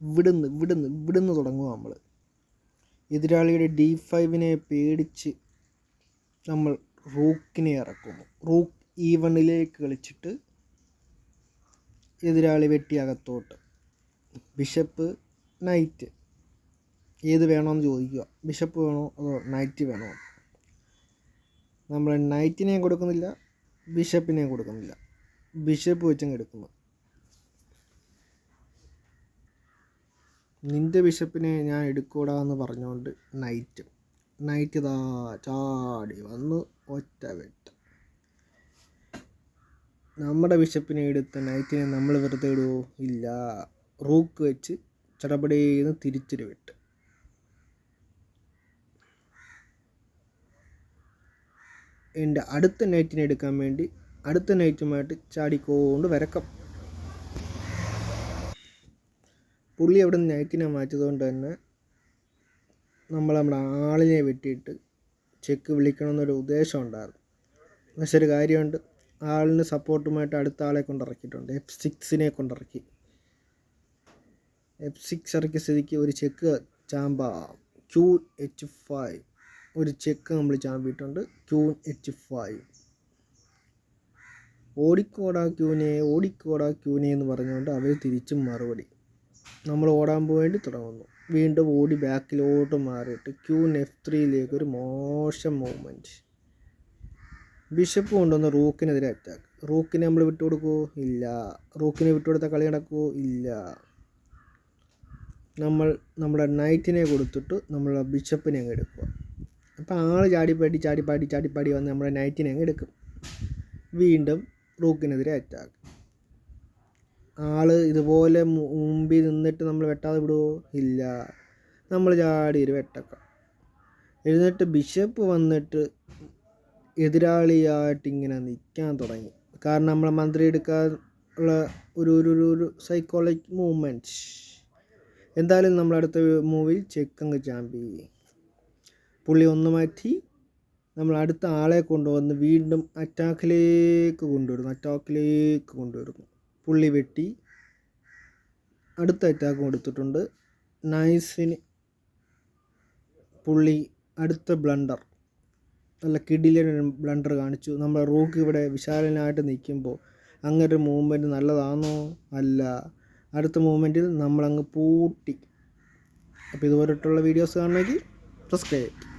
ഇവിടുന്ന് തുടങ്ങുക നമ്മൾ. എതിരാളിയുടെ D5 പേടിച്ച് നമ്മൾ റൂക്കിനെ ഇറക്കുന്നു. റൂക്ക് E1 കളിച്ചിട്ട് എതിരാളി വെട്ടിയകത്തോട്ട്. ബിഷപ്പ് നൈറ്റ് ഏത് വേണമെന്ന് ചോദിക്കുക. ബിഷപ്പ് വേണോ അതോ നൈറ്റ് വേണോ? നമ്മൾ നൈറ്റിനെയും കൊടുക്കുന്നില്ല, ബിഷപ്പിനെയും കൊടുക്കുന്നില്ല. ബിഷപ്പ് വെച്ചങ്ങ് എടുക്കുന്നു. നിൻ്റെ ബിഷപ്പിനെ ഞാൻ എടുക്കൂടാ എന്ന് പറഞ്ഞുകൊണ്ട് നൈറ്റ് ഇതാ ചാടി വന്ന് ഒറ്റ വെട്ട്. നമ്മുടെ ബിഷപ്പിനെ എടുത്ത് നൈറ്റിനെ നമ്മൾ വെറുതെ ഇടുമോ? ഇല്ല. റൂക്ക് വെച്ച് ചടപടേന്ന് തിരിച്ചൊരു വെട്ട്. എൻ്റെ അടുത്ത നൈറ്റിനെ എടുക്കാൻ വേണ്ടി അടുത്ത നൈറ്റുമായിട്ട് ചാടിക്കൊണ്ട് വരക്കം. പുള്ളി അവിടെ നിന്ന് നൈറ്റിനെ മാറ്റിയതുകൊണ്ട് തന്നെ നമ്മുടെ ആളിനെ വെട്ടിയിട്ട് ചെക്ക് വിളിക്കണമെന്നൊരു ഉദ്ദേശം ഉണ്ടായിരുന്നു. പക്ഷെ ഒരു കാര്യമുണ്ട്, ആളിന് സപ്പോർട്ടുമായിട്ട് അടുത്ത ആളെ കൊണ്ടിറക്കിയിട്ടുണ്ട്. F6 കൊണ്ടിറക്കി. F6 ഇറക്കിയ സ്ഥിതിക്ക് ഒരു ചെക്ക് ചാമ്പാം. Queen H5 ഒരു ചെക്ക് നമ്മൾ ചാമ്പിയിട്ടുണ്ട്. Queen H5. ഓടിക്കോടാ ക്യൂനെ എന്ന് പറഞ്ഞുകൊണ്ട് അവർ തിരിച്ചും മറുപടി. നമ്മൾ ഓടാൻ വേണ്ടി തുടങ്ങുന്നു. വീണ്ടും ഓടി ബാക്കിലോട്ട് മാറിയിട്ട് Queen F3 ഒരു മോശം മൂവ്മെൻറ്റ്. ബിഷപ്പ് കൊണ്ടുവന്ന് റൂക്കിനെതിരെ അറ്റാക്ക്. റൂക്കിനെ നമ്മൾ വിട്ടുകൊടുക്കുമോ? ഇല്ല. റൂക്കിനെ വിട്ടുകൊടുത്താൽ കളി നടക്കുമോ? ഇല്ല. നമ്മൾ നമ്മുടെ നൈറ്റിനെ കൊടുത്തിട്ട് നമ്മൾ ബിഷപ്പിനെ അങ്ങ് എടുക്കുക. അപ്പോൾ ആൾ ചാടിപ്പാടി വന്ന് നമ്മുടെ നൈറ്റിനെ അങ്ങ് എടുക്കും. വീണ്ടും റൂക്കിനെതിരെ അറ്റാക്ക്. ആൾ ഇതുപോലെ മുമ്പിൽ നിന്നിട്ട് നമ്മൾ വെട്ടാതെ വിടുമോ? ഇല്ല. നമ്മൾ ചാടി ഒരു വെട്ടക്കം. എന്നിട്ട് ബിഷപ്പ് വന്നിട്ട് എതിരാളിയായിട്ട് ഇങ്ങനെ നിൽക്കാൻ തുടങ്ങി. കാരണം നമ്മളെ മന്ത്രി എടുക്കാനുള്ള ഒരു സൈക്കോളജിക് മൂവ്മെൻറ്റ്. എന്തായാലും നമ്മളടുത്ത മൂവിൽ ചെക്കങ്ങ് ചാമ്പി. പുള്ളി ഒന്ന് മാറ്റി നമ്മൾ അടുത്ത ആളെ കൊണ്ടുവന്ന് വീണ്ടും അറ്റാക്കിലേക്ക് കൊണ്ടുവരുന്നു. പുള്ളി വെട്ടി അടുത്ത അറ്റാക്ക് കൊടുത്തിട്ടുണ്ട്. നൈസിന് പുള്ളി അടുത്ത ബ്ലണ്ടർ, നല്ല കിടിലൻ ബ്ലണ്ടർ കാണിച്ചു. നമ്മുടെ റൂക്ക് ഇവിടെ വിശാലനായിട്ട് നിൽക്കുമ്പോൾ അങ്ങനൊരു മൂവ്മെൻറ്റ് നല്ലതാണോ? അല്ല. അടുത്ത മൂവ്മെൻറ്റിൽ നമ്മളങ്ങ് പൂട്ടി. അപ്പോൾ ഇതുപോലെയുള്ള വീഡിയോസ് കാണണമെങ്കിൽ സബ്സ്ക്രൈബ്.